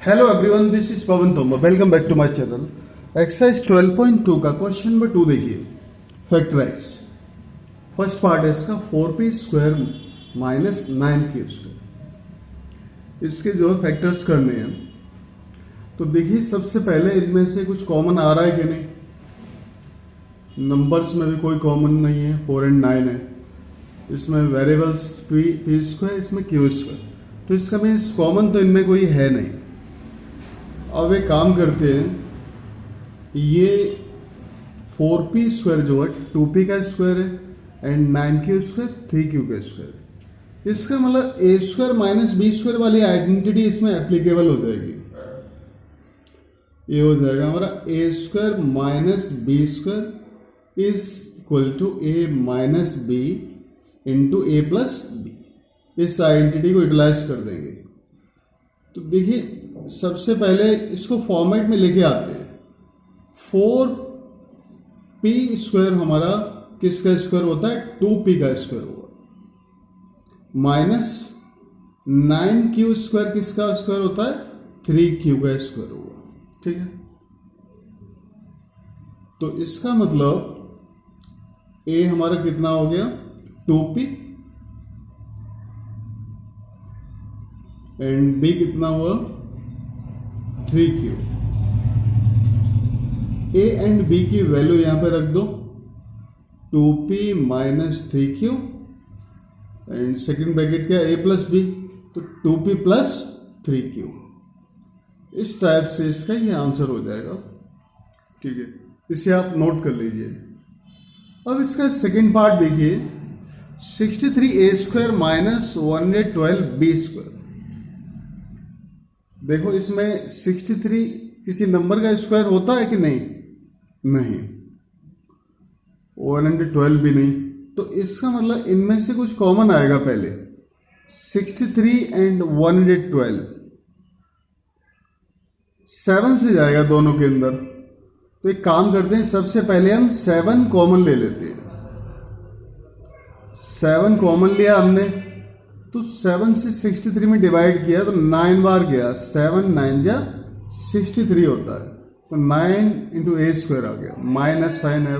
Hello everyone, this is Pawan Tomar. Welcome back to my channel. Exercise 12.2 का question number 2 देखिए। Factorise first part है इसका 4p square minus 9q square. इसके जो है फैक्टर्स करने हैं। तो देखिए सबसे पहले इनमें से कुछ कॉमन आ रहा है कि नहीं। नंबर्स में भी कोई कॉमन नहीं है, 4 और 9 है। इसमें वेरिएबल्स p स्क्वायर, इसमें q स्क्वायर, तो इसका मीन्स कॉमन तो इनमें कोई है नहीं। अब एक काम करते हैं, ये 4p स्क्वायर जो है 2p का स्क्वायर है एंड 9q स्क्वायर 3q का स्क्वायर है। इसका मतलब a square minus B square वाली आइडेंटिटी इसमें एप्लीकेबल हो जाएगी। ये हो जाएगा हमारा a square minus B square is equal to a minus B into A plus B. इस आइडेंटिटी को यूटिलाइज कर देंगे। तो देखिए सबसे पहले इसको फॉर्मेट में लेके आते हैं। 4p स्क्वायर हमारा किसका स्क्वायर होता है? 2p का स्क्वायर होगा। माइनस 9q स्क्वायर किसका स्क्वायर होता है? 3q का स्क्वायर होगा। ठीक है, तो इसका मतलब a हमारा कितना हो गया? 2p एंड b कितना हुआ? 3q। a एंड b की वैल्यू यहां पे रख दो, 2p minus 3q and second bracket क्या? a प्लस b, तो 2p प्लस 3q। इस टाइप से इसका ये आंसर हो जाएगा। ठीक है, इसे आप नोट कर लीजिए। अब इसका सेकेंड पार्ट देखिए, 63a square minus 112b square. देखो इसमें 63 किसी नंबर का स्क्वायर होता है कि नहीं? नहीं। 112 भी नहीं। तो इसका मतलब इनमें से कुछ कॉमन आएगा। पहले 63 एंड 112 7 से जाएगा दोनों के अंदर। तो एक काम करते हैं, सबसे पहले हम 7 कॉमन ले लेते हैं। 7 कॉमन लिया हमने, तो 7 से 63 में डिवाइड किया तो 9 बार गया। 7 9 जा 63 होता है, तो 9 इंटू ए स्क्वायर आ गया, माइनस साइन है।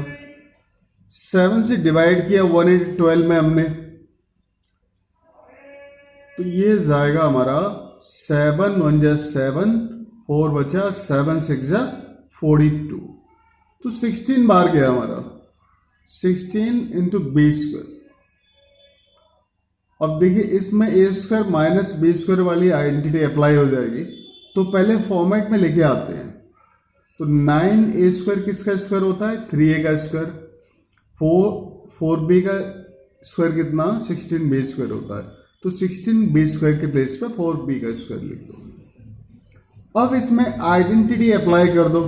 7 से डिवाइड किया 112 में हमने, तो ये जाएगा हमारा 7 1 जा 7, 4 बचा, 7 6 जा 42, तो 16 बार गया हमारा। 16 इंटू बी स्क्वायर। अब देखिए इसमें ए स्क्वायर माइनस बी स्क्वायर वाली आइडेंटिटी अप्लाई हो जाएगी। तो पहले फॉर्मेट में लेके आते हैं। तो 9a स्क्वायर किसका स्क्वायर होता है? 3a का स्क्वायर। 4b का स्क्वायर कितना? 16b स्क्वायर होता है। तो 16b स्क्वायर के प्लेस पे 4b का स्क्वायर लिख दो। अब इसमें आइडेंटिटी अप्लाई कर दो।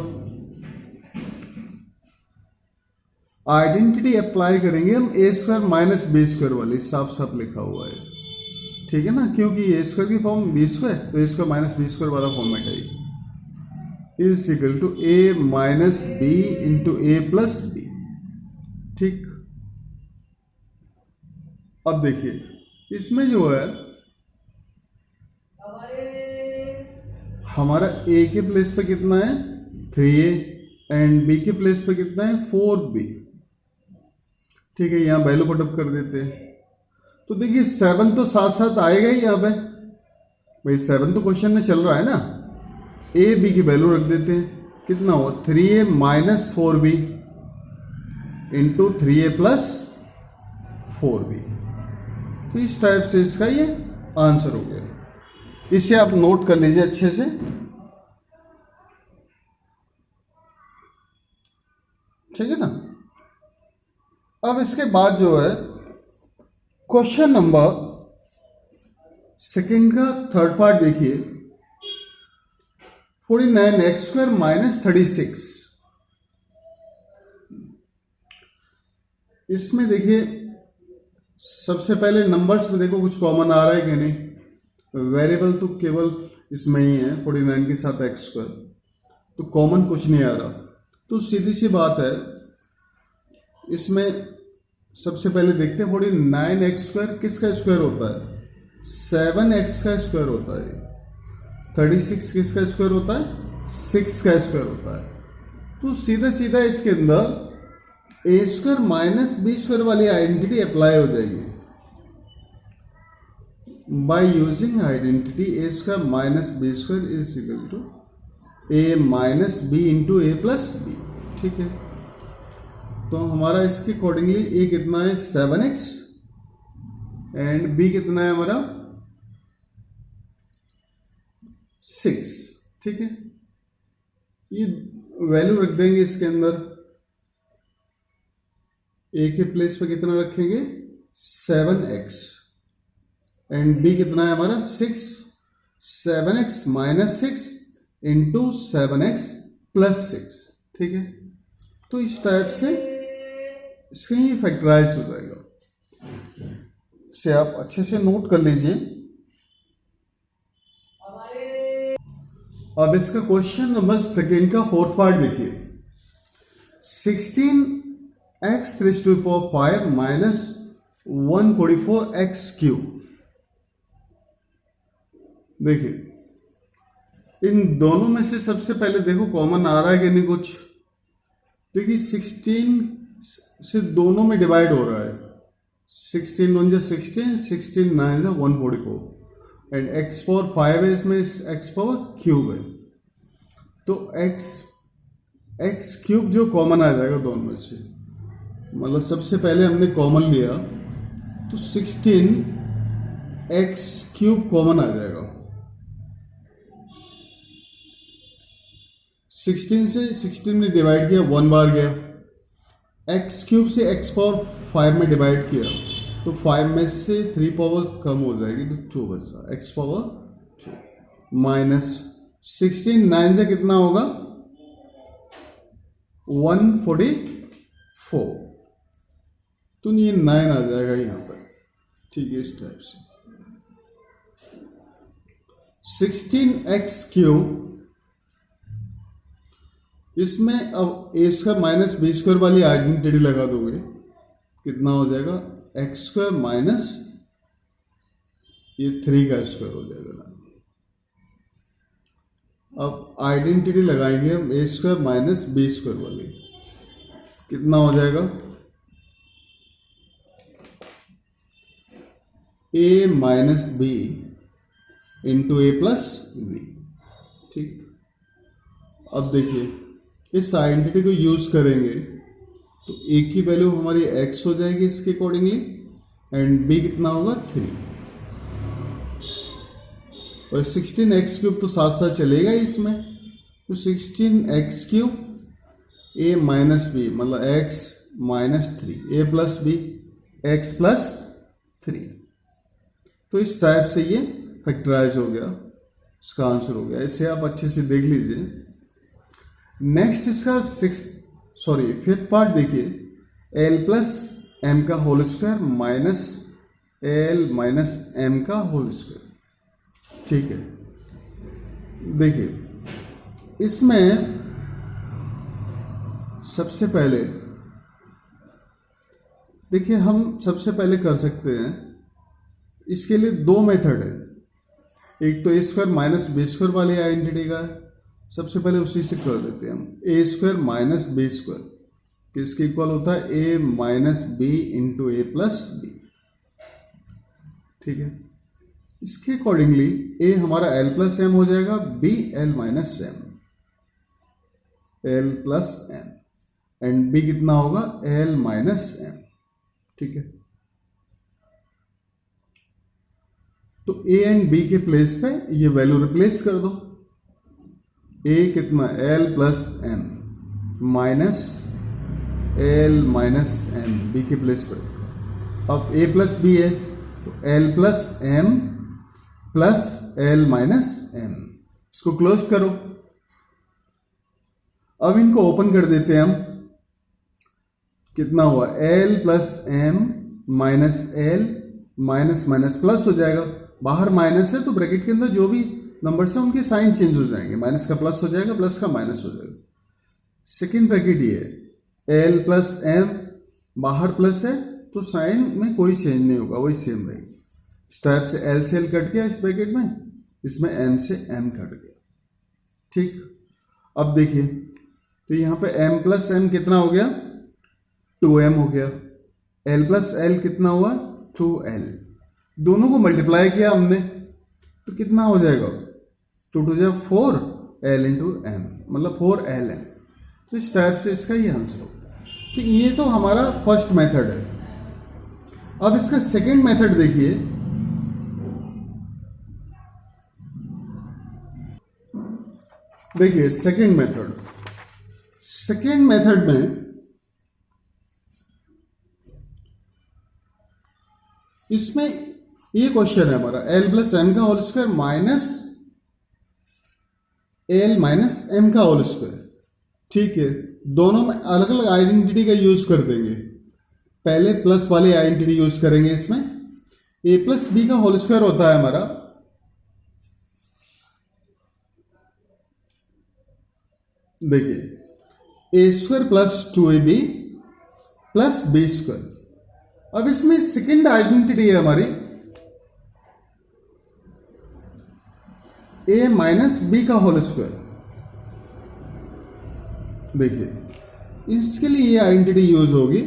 आइडेंटिटी अप्लाई करेंगे हम ए स्क्वायर माइनस बी स्क्वायर वाली, साफ साफ लिखा हुआ है। ठीक है ना, क्योंकि ए स्क्वायर की फॉर्म बी स्क्वायर, तो ए स्क्वायर माइनस बी स्क्वायर वाला फॉर्मेट है। Is equal to A minus B into A plus B. ठीक, अब देखिए इसमें जो है हमारा ए के प्लेस पे कितना है? 3a एंड बी के प्लेस पे कितना है? 4b। ठीक है, यहां वैल्यू पुटअप कर देते हैं। तो देखिए 7 तो साथ साथ आएगा ही यहां पे। भाई 7 तो क्वेश्चन में चल रहा है ना। ए बी की वैल्यू रख देते हैं। कितना हो? 3a minus 4b into 3a plus 4b। तो इस टाइप से इसका ये आंसर हो गया। इसे आप नोट कर लीजिए अच्छे से। ठीक है ना। अब इसके बाद जो है क्वेश्चन नंबर सेकंड का थर्ड पार्ट देखिए। 49x square minus 36। इसमें देखिए सबसे पहले नंबर्स में देखो कुछ कॉमन आ रहा है कि नहीं। वेरिएबल तो केवल इसमें ही है 49 के साथ x स्क्वायर, तो कॉमन कुछ नहीं आ रहा। तो सीधी सी बात है, इसमें सबसे पहले देखते हैं 49x स्क्वायर किसका स्क्वायर होता है? 7x का स्क्वायर होता है। 36 किसका स्क्वायर होता है? 6 का स्क्वायर होता है। तो सीधा सीधा इसके अंदर A square minus B square वाली आइडेंटिटी अप्लाई हो जाएगी। By using identity A square minus B square is equal to A minus B into A plus B. ठीक है, तो हमारा इसके अकॉर्डिंगली ए कितना है? 7x एंड बी कितना है हमारा? 6। ठीक है, ये वैल्यू रख देंगे इसके अंदर। ए के प्लेस पे कितना रखेंगे? 7x एंड बी कितना है हमारा? 6। 7x minus 6 into 7x plus 6। ठीक है, तो इस टाइप से इसका ये फैक्टराइज हो जाएगा। इसे आप अच्छे से नोट कर लीजिए। अब इसका क्वेश्चन नंबर सेकेंड का फोर्थ पार्ट देखिए। 16x raise to the power 5 minus 144x cube. देखिए, इन दोनों में से सबसे पहले देखो कॉमन आ रहा है कि नहीं कुछ। देखिए 16 से दोनों में डिवाइड हो रहा है। 16 1 जा 16, 16 9 जा 144 एंड x पावर 5 है इसमें, x पावर क्यूब है। तो x क्यूब जो कॉमन आ जाएगा दोनों में से, मतलब सबसे पहले हमने कॉमन लिया तो 16 x क्यूब कॉमन आ जाएगा। 16 से 16 में डिवाइड किया, 1 बार गया। x क्यूब से x पावर 5 में डिवाइड किया तो 5 में से 3 पावर कम हो जाएगी तो 2 बचा, x पावर 2 माइनस 16 9 से कितना होगा? 144। तो ये 9 आ जाएगा यहाँ पर। ठीक है, इस टाइप से 16x क्यूब, इसमें अब ए स्क्वायर माइनस बी स्क्वायर वाली आइडेंटिटी लगा दोगे, कितना हो जाएगा? एक्स स्क्वायर माइनस ये 3 का स्क्वायर हो जाएगा। अब आइडेंटिटी लगाएंगे हम ए स्क्वायर माइनस बी स्क्वायर वाली, कितना हो जाएगा? ए माइनस बी इंटू ए प्लस बी। ठीक, अब देखिए इस आइडेंटिटी को यूज करेंगे तो ए की वैल्यू हमारी x हो जाएगी इसके अकॉर्डिंगली एंड b कितना होगा? 3। और 16x क्यूब तो साथ साथ चलेगा इसमें, तो 16x cube a minus B मतलब x minus 3, a plus B x plus 3। तो इस टाइप से ये फैक्टराइज हो गया, इसका आंसर हो गया। इसे आप अच्छे से देख लीजिए। नेक्स्ट इसका फिफ्थ पार्ट देखिए। l प्लस एम का whole square minus L minus M का होल स्क्वायर। ठीक है, देखिए इसमें सबसे पहले देखिए हम सबसे पहले कर सकते हैं, इसके लिए 2 मेथड है। एक तो ए स्क्वायर माइनस बी स्क्वायर वाली आइडेंटिटी का है, सबसे पहले उसी से कर देते हैं हम। ए स्क्वायर माइनस बी स्क्वायर किसके इक्वल होता है? A minus B into A plus B. ठीक है, इसके अकॉर्डिंगली ए हमारा एल प्लस एम हो जाएगा, B L minus M, L plus M and B कितना होगा? L minus M. ठीक है, तो ए एंड बी के प्लेस पे ये वैल्यू रिप्लेस कर दो। ए कितना? L plus M minus L minus M, B के प्लेस पर। अब ए प्लस बी है तो L plus M plus L minus M, इसको क्लोज करो। अब इनको ओपन कर देते हैं हम, कितना हुआ? L plus M minus L minus minus plus हो जाएगा। बाहर माइनस है तो ब्रैकेट के अंदर जो भी नंबर्स हैं उनके साइन चेंज हो जाएंगे, माइनस का प्लस हो जाएगा, प्लस का माइनस हो जाएगा। सेकेंड ब्रैकेट ये है, एल प्लस एम, बाहर प्लस है तो साइन में कोई चेंज नहीं होगा, वही सेम रहेगी। इस टाइप से एल से एल कट गया इस ब्रैकेट में, इसमें m से m कट गया। ठीक, अब देखिए तो यहाँ पे m प्लस m कितना हो गया, 2m हो गया। l प्लस l कितना हुआ, 2l। दोनों को मल्टीप्लाई किया हमने तो कितना हो जाएगा, 2 2 जा 4, l इंटू m मतलब 4ln। तो इस टाइप से इसका ये आंसर होगा। तो ये तो हमारा फर्स्ट मेथड है। अब इसका सेकंड मेथड देखिए। देखिए सेकंड मेथड में इसमें ये क्वेश्चन है हमारा l प्लस m का whole square minus l minus m का होल स्क्वायर। ठीक है, दोनों में अलग अलग आइडेंटिटी का यूज कर देंगे। पहले प्लस वाली आइडेंटिटी यूज करेंगे। इसमें a प्लस बी का होल स्क्वायर होता है हमारा, देखिए a square plus 2ab plus b square. अब इसमें सेकेंड आइडेंटिटी है हमारी a माइनस बी का होल स्क्वायर। देखिए इसके लिए ये आइडेंटिटी यूज होगी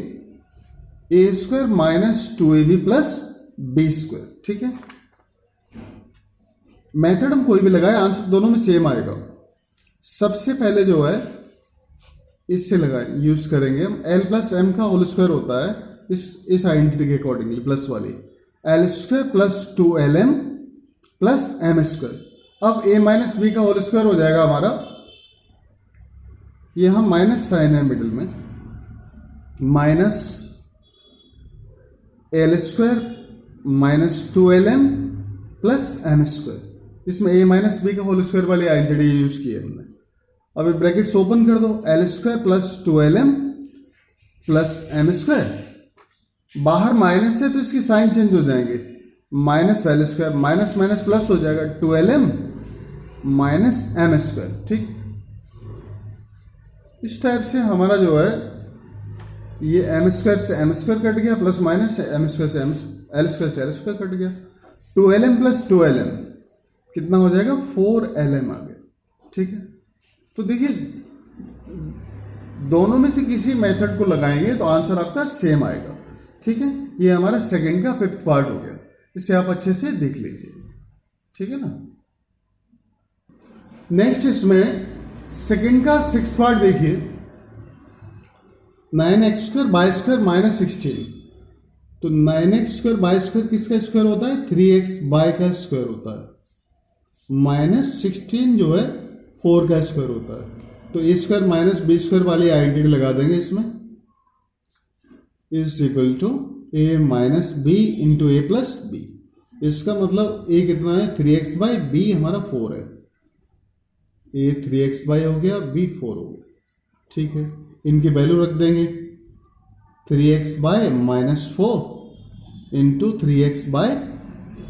a square minus 2ab plus b square. ठीक है, मेथड हम कोई भी लगाए आंसर दोनों में सेम आएगा। सबसे पहले जो है इससे लगाए यूज करेंगे हम, l प्लस m का होल स्क्वायर होता है इस आइडेंटिटी के अकॉर्डिंगली प्लस वाली, l square plus 2lm plus m square. अब a माइनस बी का होल स्क्वायर हो जाएगा हमारा, यहां माइनस साइन है मिडिल में, minus l square minus 2lm plus m square. इसमें a माइनस बी का होल स्क्वायर वाली आइडेंटिटी यूज की है हमने। अब ब्रैकेट्स ओपन कर दो, l square plus 2lm plus m square. बाहर माइनस है तो इसकी साइन चेंज हो जाएंगे, minus l square minus minus plus हो जाएगा 2lm माइनस m स्क्वायर। ठीक, इस टाइप से हमारा जो है ये m स्क्वायर से m स्क्वायर कट गया, प्लस माइनस m स्क्वायर से l स्क्वायर से l स्क्वायर कट गया। 2lm प्लस 2lm कितना हो जाएगा, 4lm आ गया। ठीक है, तो देखिए दोनों में से किसी मेथड को लगाएंगे तो आंसर आपका सेम आएगा। ठीक है, ये हमारा सेकंड का फिफ्थ पार्ट हो गया, इसे आप अच्छे से देख लीजिए। ठीक है ना। नेक्स्ट इसमें सेकंड का सिक्स्थ पार्ट देखिए, 9x square by square minus 16। तो 9x स्क्वायर बाई स्क्वायर किसका स्क्वायर होता है, 3x बाई का स्क्वायर होता है, माइनस 16 जो है 4 का स्क्वायर होता है। तो ए स्क्वायर माइनस बी स्क्वायर वाली आइडेंटिटी लगा देंगे इसमें, is equal to A minus B into A plus B. इसका मतलब ए कितना है, 3x बाई बी हमारा 4 है, ए 3x बाई हो गया, बी 4 हो गया। ठीक है, इनकी वैल्यू रख देंगे, 3x by minus 4 into 3x by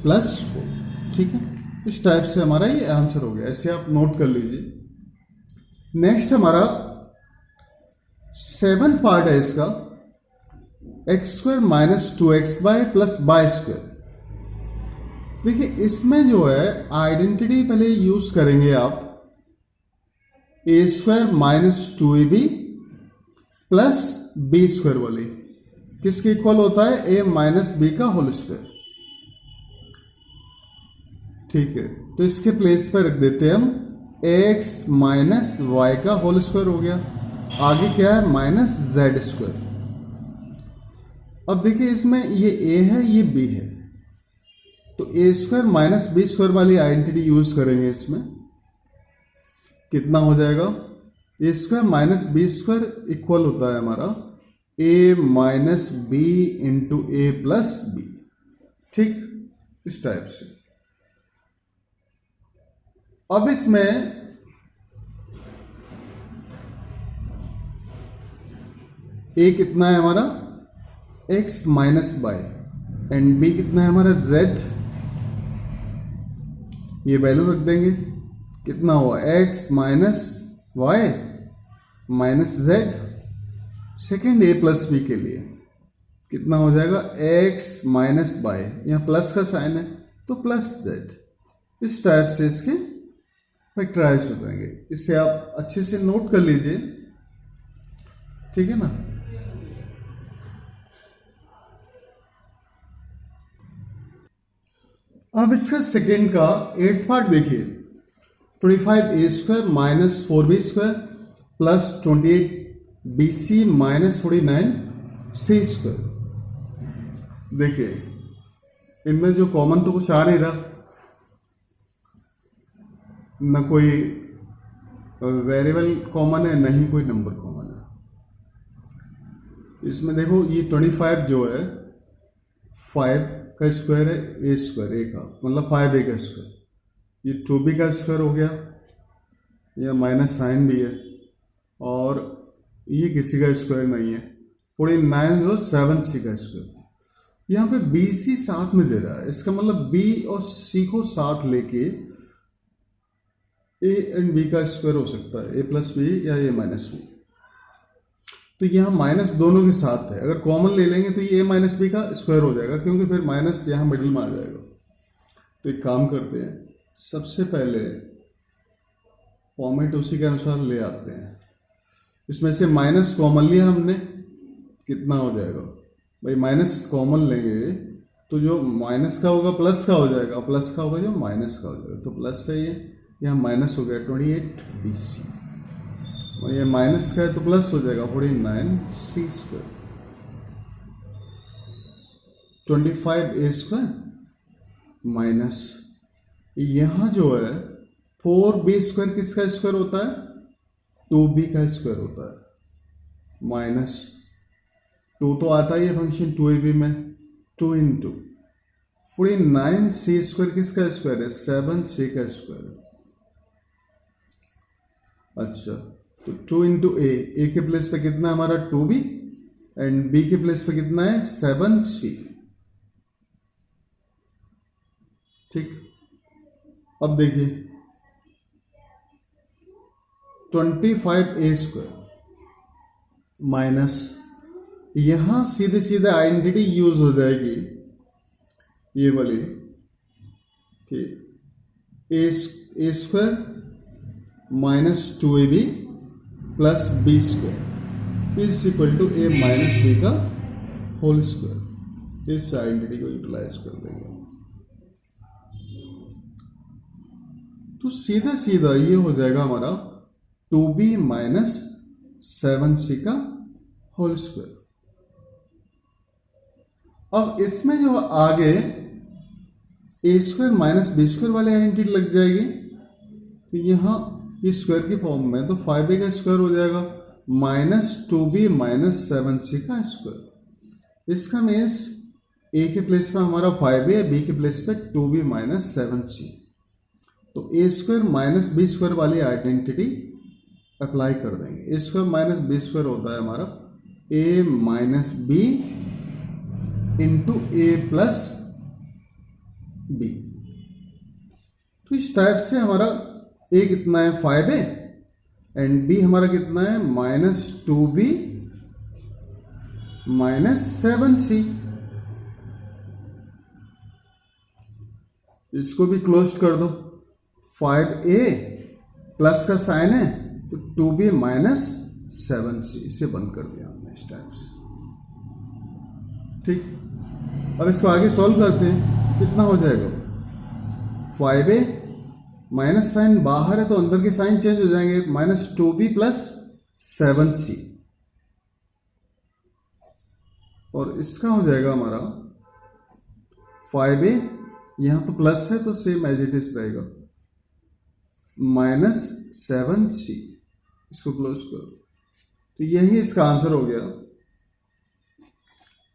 plus 4। ठीक है, इस टाइप से हमारा ये आंसर हो गया, ऐसे आप नोट कर लीजिए। नेक्स्ट हमारा सेवंथ पार्ट है इसका, x square minus 2x y plus y square. देखिए इसमें जो है आइडेंटिटी पहले यूज करेंगे आप, a square minus 2ab plus b square वाली, किसके इक्वल होता है, ए माइनस बी का होल स्क्वायर। ठीक है, तो इसके प्लेस पर रख देते हैं हम एक्स माइनस वाई का होल स्क्वायर हो गया, आगे क्या है माइनस जेड स्क्वायर। अब देखिए इसमें ये ए है ये बी है, तो ए स्क्वायर माइनस बी स्क्वायर वाली आइडेंटिटी यूज करेंगे। इसमें कितना हो जाएगा, a square minus B square equal होता है हमारा a minus B into A plus B. ठीक, इस टाइप से। अब इसमें ए कितना है हमारा, x minus by, and b कितना है हमारा z। ये वैल्यू रख देंगे, कितना हुआ x minus Y minus z। Second a plus b के लिए कितना हो जाएगा, x माइनस बाई, यहाँ प्लस का साइन है तो प्लस z। इस टाइप से इसके फैक्टराइज हो जाएंगे। इसे आप अच्छे से नोट कर लीजिए, ठीक है ना। अब इसका सेकेंड का 8th पार्ट देखिए। 25a² minus 4b² plus 28bc minus 49c²। देखिए इनमें जो कॉमन तो कुछ आ नहीं रहा, न कोई वेरिएबल कॉमन है, न ही कोई नंबर कॉमन है। इसमें देखो ये 25 जो है 5 का स्क्वायर है, a² का मतलब 5a का स्क्वायर, ये 2b का स्क्वायर हो गया, यह माइनस साइन भी है, और ये किसी का स्क्वायर नहीं है। 49 जो 7c का स्क्वायर। यहाँ पे bc साथ में दे रहा है, इसका मतलब b और c को साथ लेके a एंड b का स्क्वायर हो सकता है, a प्लस बी या a माइनस बी। तो यहाँ माइनस दोनों के साथ है, अगर कॉमन ले लेंगे तो ये a माइनस बी का स्क्वायर हो जाएगा, क्योंकि फिर माइनस यहाँ मिडिल में आ जाएगा। तो एक काम करते हैं, सबसे पहले फॉर्मेट उसी के अनुसार ले आते हैं। इसमें से माइनस कॉमन लिया हमने, कितना हो जाएगा भाई, माइनस कॉमन लेंगे तो जो माइनस का होगा प्लस का हो जाएगा, प्लस का होगा जो माइनस का हो जाएगा। तो प्लस है ये, यहाँ माइनस हो गया 28bc, और ये माइनस का है तो प्लस हो जाएगा 49c²। 25a² माइनस यहाँ जो है 4b² किसका स्क्वायर होता है, 2b का स्क्वायर होता है, माइनस 2 तो आता ही है फंक्शन 2ab में, 2 इंटू 49c² किसका स्क्वायर है, 7c का स्क्वायर है। अच्छा, तो 2 इंटू ए के प्लेस पे कितना है हमारा 2b, एंड b के प्लेस पे कितना है 7c। ठीक, अब देखिए 25a² माइनस, यहां सीधे सीधे आइडेंटिटी यूज हो जाएगी ये वाली कि a² minus 2ab plus b² is equal to a minus b का होल स्क्वायर। इस आइडेंटिटी को यूटिलाइज कर देंगे तो सीधा सीधा ये हो जाएगा हमारा 2b माइनस 7c का होल स्क्वायर। अब इसमें जो आगे a² माइनस b² वाले आइडेंटिटी लग जाएगी, तो यहां ये स्क्वायर की फॉर्म में, तो 5a का स्क्वायर हो जाएगा माइनस 2b माइनस 7c का स्क्वायर। इसका मीन्स a के प्लेस पे हमारा 5a, b के प्लेस पे 2b माइनस 7c। तो a² माइनस b² वाली आइडेंटिटी अप्लाई कर देंगे। a² माइनस b² होता है हमारा a minus b into a plus b। तो इस टाइप से हमारा a कितना है 5a, एंड b हमारा कितना है माइनस 2b माइनस 7c। इसको भी क्लोज कर दो, 5a प्लस का साइन है तो 2b माइनस 7c, इसे बंद कर दिया हमने इस टाइप से। ठीक, अब इसको आगे सॉल्व करते हैं, कितना हो जाएगा 5a माइनस साइन बाहर है तो अंदर के साइन चेंज हो जाएंगे, माइनस 2b प्लस 7c, और इसका हो जाएगा हमारा 5a, यहां तो प्लस है तो सेम एज इट इज रहेगा, माइनस 7c। इसको क्लोज करो, तो यही इसका आंसर हो गया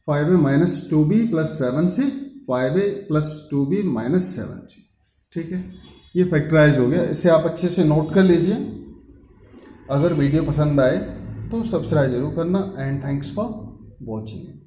5a minus 2b plus 7c, 5a plus 2b minus 7c। ठीक है, ये फैक्टराइज हो गया। इसे आप अच्छे से नोट कर लीजिए। अगर वीडियो पसंद आए तो सब्सक्राइब जरूर करना, एंड थैंक्स फॉर वॉचिंग।